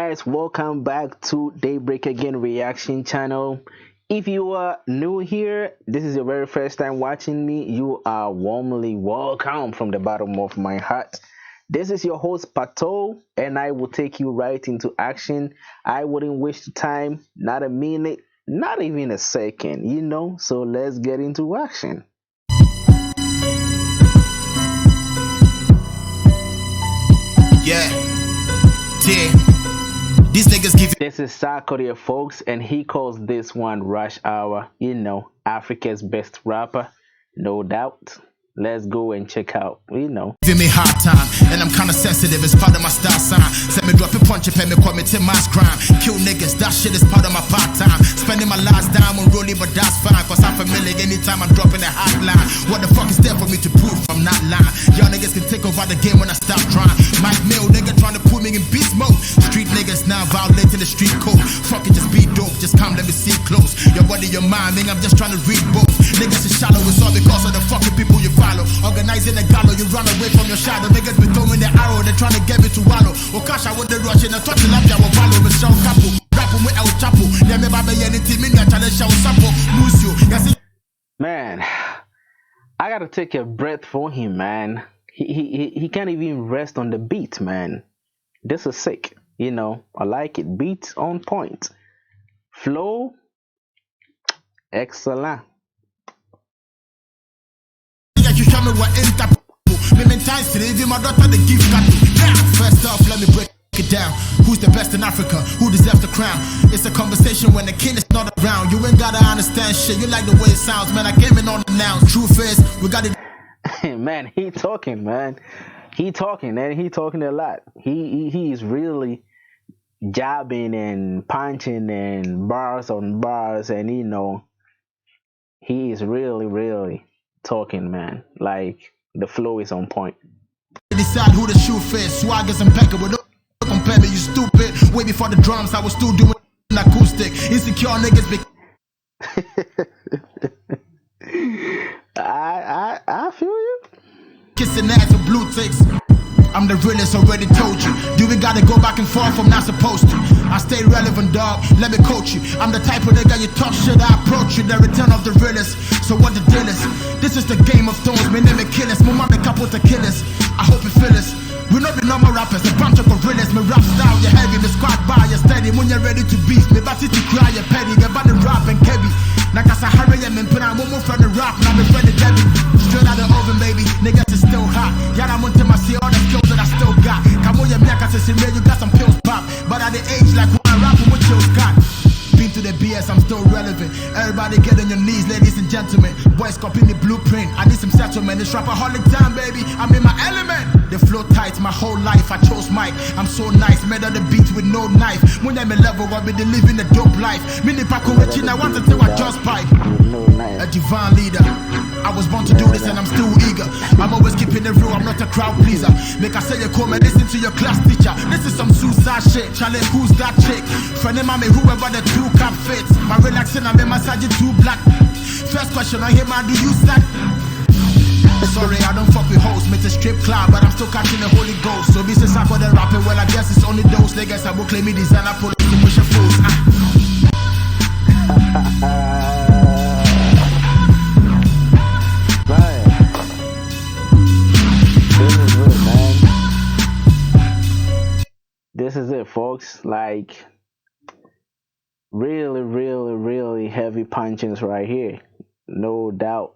guys, welcome back to Daybreak Again Reaction channel. If you are new here, this is your very first time watching me, you are warmly welcome from the bottom of my heart. This is your host Pato, and I will take you right into action. I wouldn't waste time, not a minute, not even a second, so let's get into action. Yeah, these niggas give. This is Sarkodie, folks, and he calls this one Rush Hour. Africa's best rapper, no doubt. Let's go and check out, Give me hard time, and I'm kinda sensitive, it's part of my style sign. Set me drop a punch, pay me commit mass crime. Kill niggas, that shit is part of my part time. Spending my last dime on rolling, but that's fine, cause I'm familiar anytime I'm dropping a hotline. What the fuck is there for me to prove I'm not lying? Y'all niggas can take over the game when I stop trying. Mike Mill, nigga trying to put me in beast mode. Street niggas now violating the street code. Fuck it, just be dope, just come, let me see close. Your body, your mind, nigga, I'm just trying to read both. Niggas is shallow, it's all because of the fucking people you follow. Organizing a gallow, you run away from your shadow. Niggas be throwing the arrow, they trying to get me to wallow. Or cash, I would the rush in a touch up, I will follow with Sean Capo. Rap with El Chapo. Yeah, me baby, anything, me, I challenge Sean Sapo. Musio, yes. Man, I gotta take a breath for him, man. He can't even rest on the beat, man. This is sick, I like it. Beat on point. Flow, excellent. You show me what Interpol. Me times today, give my daughter the gift card. First off, let me break it down. Who's the best in Africa? Who deserves the crown? It's a conversation when the king is not around. You ain't gotta understand shit. You like the way it sounds, man. I came in on the now. Truth is, we got it. Man, he talking, man. He talking, and he talking a lot. He is really jabbing and punching and bars on bars, and he is really talking, man. Like the flow is on point. Decide who the shoe fits. Swag is impeccable. Don't compare me, you stupid. Way before the drums, I was still doing acoustic. Insecure niggas be. I feel you. Kissing ass with blue ticks. I'm the realest, already told you. Do we gotta go back and forth? I'm not supposed to. I stay relevant, dog. Let me coach you. I'm the type of nigga you talk shit, I approach you. The return of the realest. So what the deal is? This is the Game of Thrones. My name is Killers. My mama couple to killers. I hope you feel this. We not be normal rappers, a bunch of gorillas. My rap style, you're heavy, the squad bar, you're steady. When you're ready to beast, me batty to cry, you're petty. You're about to rap and kebby. Like I said, hurry, I'm in I'm more from the rap, now I'm friend of Debbie. Straight out the oven, baby, niggas is still hot. Yeah, I'm on to my see all the skills that I still got. Come on, you you got some pills pop. But at the age, like when I rap, what you got? Been to the BS, I'm still relevant. Everybody get on your knees, ladies and gentlemen. Boys copy the blueprint, I need some settlement. It's rapaholic time, baby, I'm in my element. The flow tight, my whole life, I chose Mike. I'm so nice, made on the beat with no knife. When I'm a level, I'll be living a dope life. Mini Paco Richie, I want to tell what just pipe. A divine leader. I was born to do this and I'm still eager. I'm always keeping it real, I'm not a crowd pleaser. Make I say you come and listen to your class teacher. This is some suicide shit. Charlie, who's that chick? Friend of mine, whoever the two cap fits. My relaxing, I'm in massage too black. First question, I hear man, do you slack? Sorry, I don't fuck with hoes, made a strip club, but I'm still catching the Holy Ghost. So this is how for the rapping, well I guess it's only those niggas I will claim me designer police to push a fools. This is it, folks. Like really heavy punchings right here, no doubt.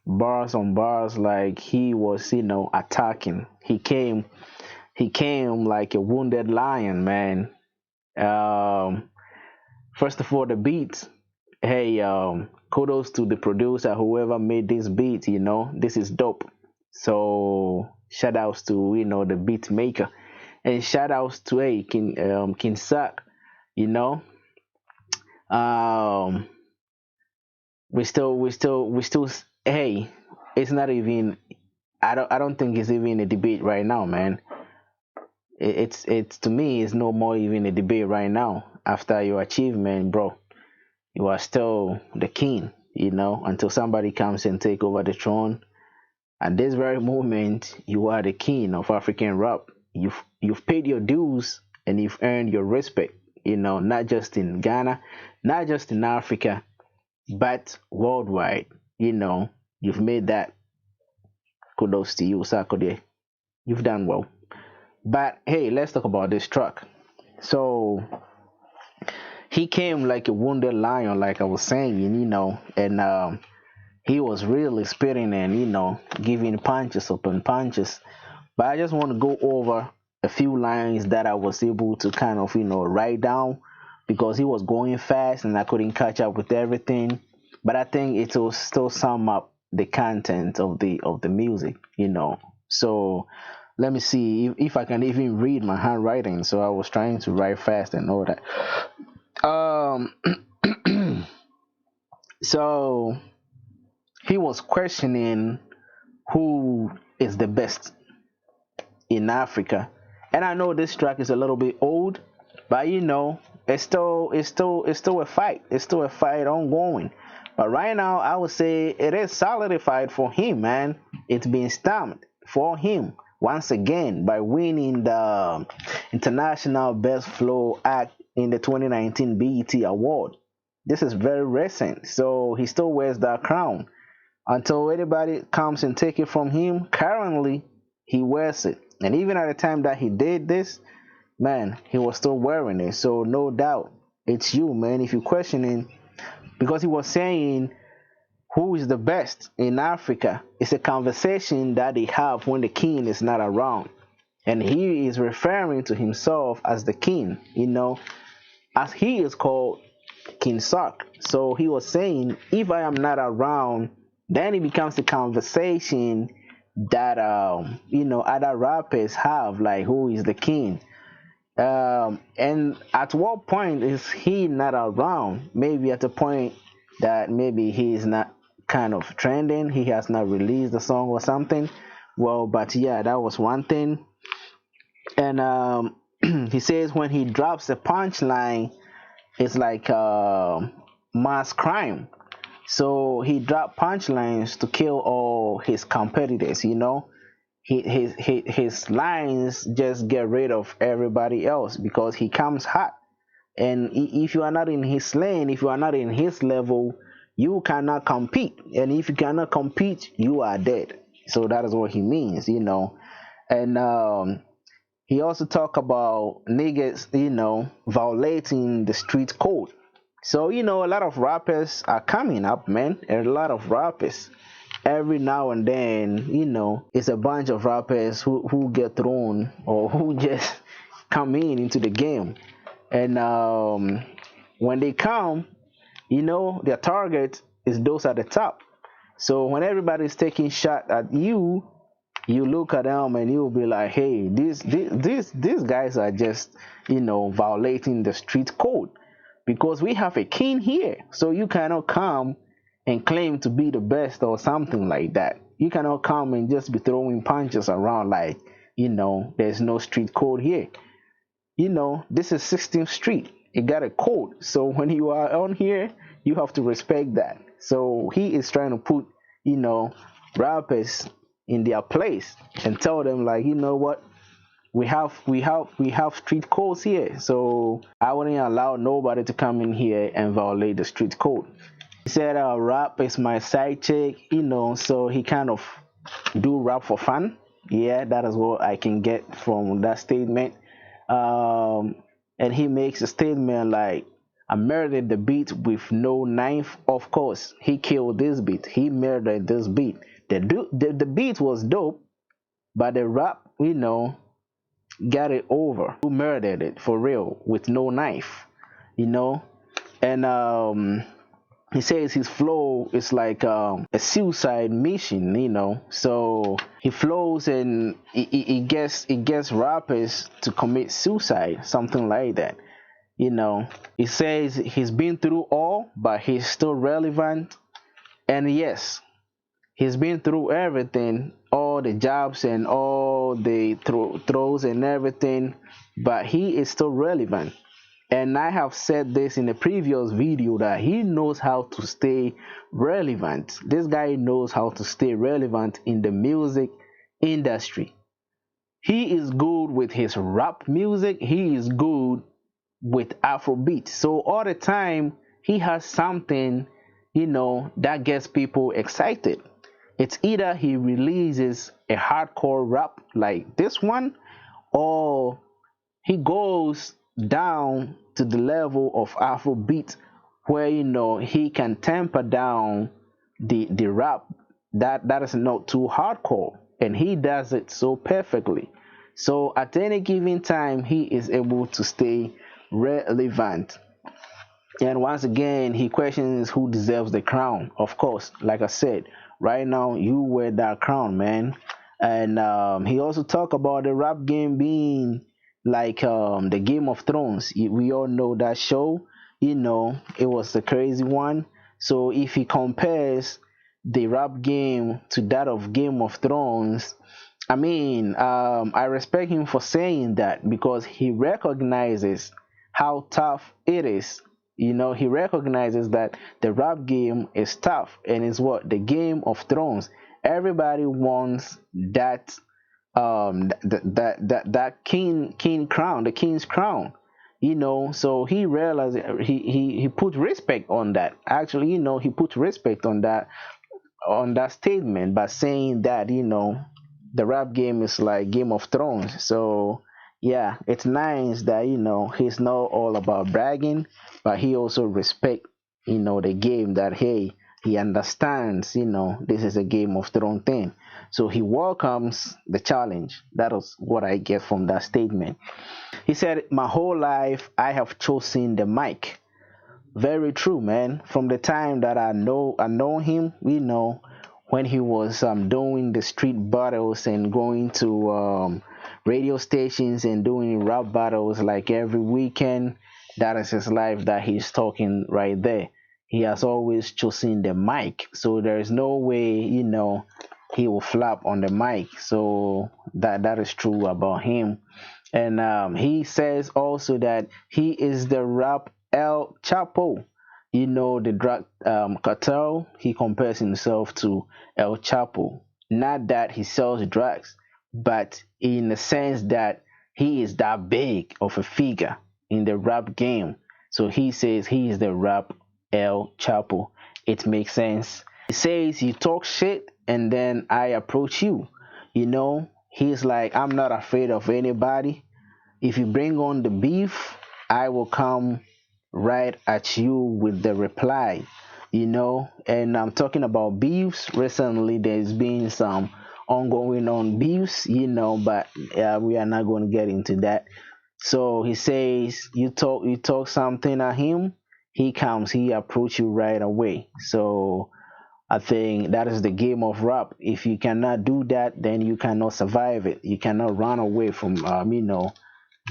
Bars on bars, like he was attacking. He came like a wounded lion, man. First of all, the beat, hey, kudos to the producer, whoever made this beat. This is dope. So shout outs to the beat maker, and shout outs to King Sack. We still. Hey, it's not even. I don't think it's even a debate right now, man. It's to me, it's no more even a debate right now. After your achievement, bro, you are still the king. Until somebody comes and take over the throne. At this very moment, you are the king of African rap. You've paid your dues and you've earned your respect, not just in Ghana, not just in Africa, but worldwide. You've made that. Kudos to you, Sarkodie. You've done well. But hey, let's talk about this truck. So he came like a wounded lion, like I was saying, and he was really spitting and giving punches upon punches. But I just want to go over a few lines that I was able to kind of write down, because he was going fast and I couldn't catch up with everything. But I think it will still sum up the content of the music, So let me see if I can even read my handwriting. So I was trying to write fast and all that. So he was questioning who is the best in Africa, and I know this track is a little bit old, but it's still a fight. It's still a fight ongoing. But right now, I would say it is solidified for him, man. It's been stamped for him once again by winning the International Best Flow Act in the 2019 BET Award. This is very recent, so he still wears that crown. Until anybody comes and take it from him, currently he wears it. And even at the time that he did this, man, he was still wearing it. So no doubt, it's you, man, if you're questioning, because he was saying who is the best in Africa. It's a conversation that they have when the king is not around. And he is referring to himself as the king, as he is called King Sark. So he was saying, if I am not around, then it becomes a conversation that other rappers have, like who is the king. And at what point is he not around? Maybe at a point that maybe he is not kind of trending, he has not released the song or something. Well, but yeah, that was one thing. And he says when he drops a punchline, it's like mass crime. So he dropped punchlines to kill all his competitors, His lines just get rid of everybody else because he comes hot. And if you are not in his lane, if you are not in his level, you cannot compete. And if you cannot compete, you are dead. So that is what he means, And he also talked about niggas, violating the street code. So, a lot of rappers are coming up, man. A lot of rappers. Every now and then, it's a bunch of rappers who get thrown or who just come into the game. And when they come, their target is those at the top. So when everybody's taking shot at you, you look at them and you'll be like, hey, these guys are just, violating the street code. Because we have a king here, so you cannot come and claim to be the best or something like that. You cannot come and just be throwing punches around like, there's no street code here. This is 16th Street. It got a code. So when you are on here, you have to respect that. So he is trying to put, rappers in their place and tell them like, what? We have street codes here, so I wouldn't allow nobody to come in here and violate the street code. He said rap is my side chick, so he kind of do rap for fun. Yeah, that is what I can get from that statement. And he makes a statement like, I murdered the beat with no knife. Of course, he killed this beat. He murdered this beat. The beat was dope, but the rap, got it over. Who murdered it for real with no knife, And he says his flow is like a suicide mission, So he flows and he gets rappers to commit suicide, something like that. He says he's been through all, but he's still relevant. And yes, he's been through everything, all the jobs and all the throws and everything, but he is still relevant. And I have said this in a previous video that he knows how to stay relevant. This guy knows how to stay relevant in the music industry. He is good with his rap music. He is good with Afrobeat. So all the time he has something, that gets people excited. It's either he releases a hardcore rap like this one, or he goes down to the level of Afrobeat where he can temper down the rap that is not too hardcore, and he does it so perfectly. So at any given time he is able to stay relevant. And once again, he questions who deserves the crown. Of course, like I said, right now you wear that crown, man. And he also talked about the rap game being like the Game of Thrones. We all know that show. It was a crazy one. So if he compares the rap game to that of Game of Thrones, I mean, I respect him for saying that because he recognizes how tough it is. He recognizes that the rap game is tough and is what the Game of Thrones. Everybody wants that that king crown, the king's crown. So he realized he put respect on that. Actually, he put respect on that statement by saying that the rap game is like Game of Thrones. So yeah, it's nice that he's not all about bragging, but he also respect the game, that hey, he understands this is a Game of Thrones thing. So he welcomes the challenge. That is what I get from that statement. He said, my whole life I have chosen the mic. Very true, man. From the time that I know him, when he was doing the street battles and going to radio stations and doing rap battles like every weekend. That is his life that he's talking right there. He has always chosen the mic, so there is no way he will flap on the mic. So that is true about him. And he says also that he is the rap El Chapo. The drug cartel. He compares himself to El Chapo. Not that he sells drugs, but in the sense that he is that big of a figure in the rap game. So he says he is the rap El Chapo. It makes sense. He says you talk shit and then I approach you. He's like, I'm not afraid of anybody. If you bring on the beef, I will come right at you with the reply. And I'm talking about beefs. Recently there's been some ongoing on beefs, but we are not going to get into that. So he says you talk something at him, he comes, he approach you right away. So I think that is the game of rap. If you cannot do that, then you cannot survive it. You cannot run away from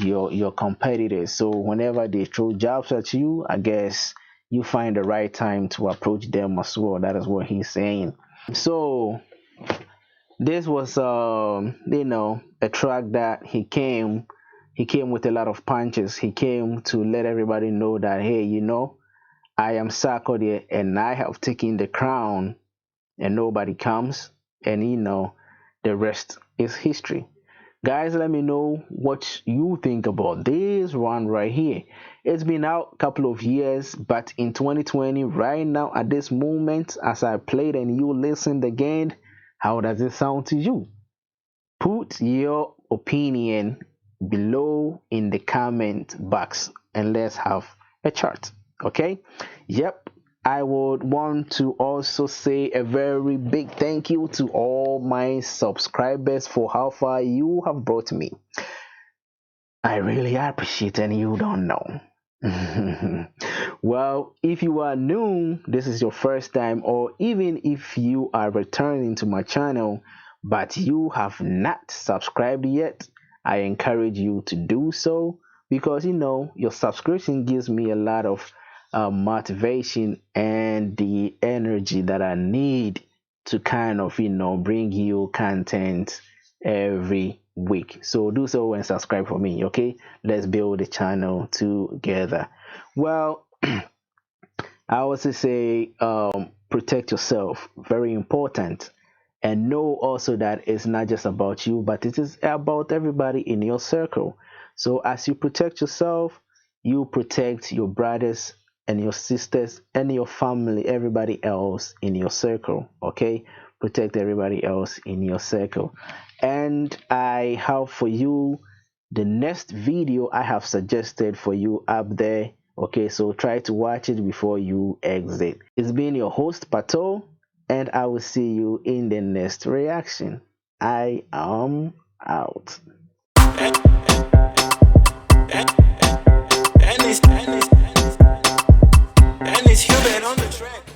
your competitors. So whenever they throw jabs at you, I guess you find the right time to approach them as well. That is what he's saying. So this was a track that he came with a lot of punches. He came to let everybody know that hey, I am Sarkodie and I have taken the crown and nobody comes, and the rest is history. Guys, let me know what you think about this one right here. It's been out a couple of years, but in 2020, right now at this moment, as I played and you listened again, how does it sound to you? Put your opinion below in the comment box and let's have a chat. Okay? Yep. I would want to also say a very big thank you to all my subscribers for how far you have brought me. I really appreciate it, and you don't know. Well, if you are new, this is your first time, or even if you are returning to my channel but you have not subscribed yet, I encourage you to do so, because your subscription gives me a lot of motivation and the energy that I need to kind of bring you content every week. So do so and subscribe for me. Okay, let's build the channel together. Well, I also say protect yourself, very important. And know also that it's not just about you, but it is about everybody in your circle. So as you protect yourself, you protect your brothers and your sisters and your family, everybody else in your circle. Okay, protect everybody else in your circle. And I have for you the next video I have suggested for you up there. Okay, so try to watch it before you exit. It's been your host Pato, and I will see you in the next reaction. I am out. And it's human on the track.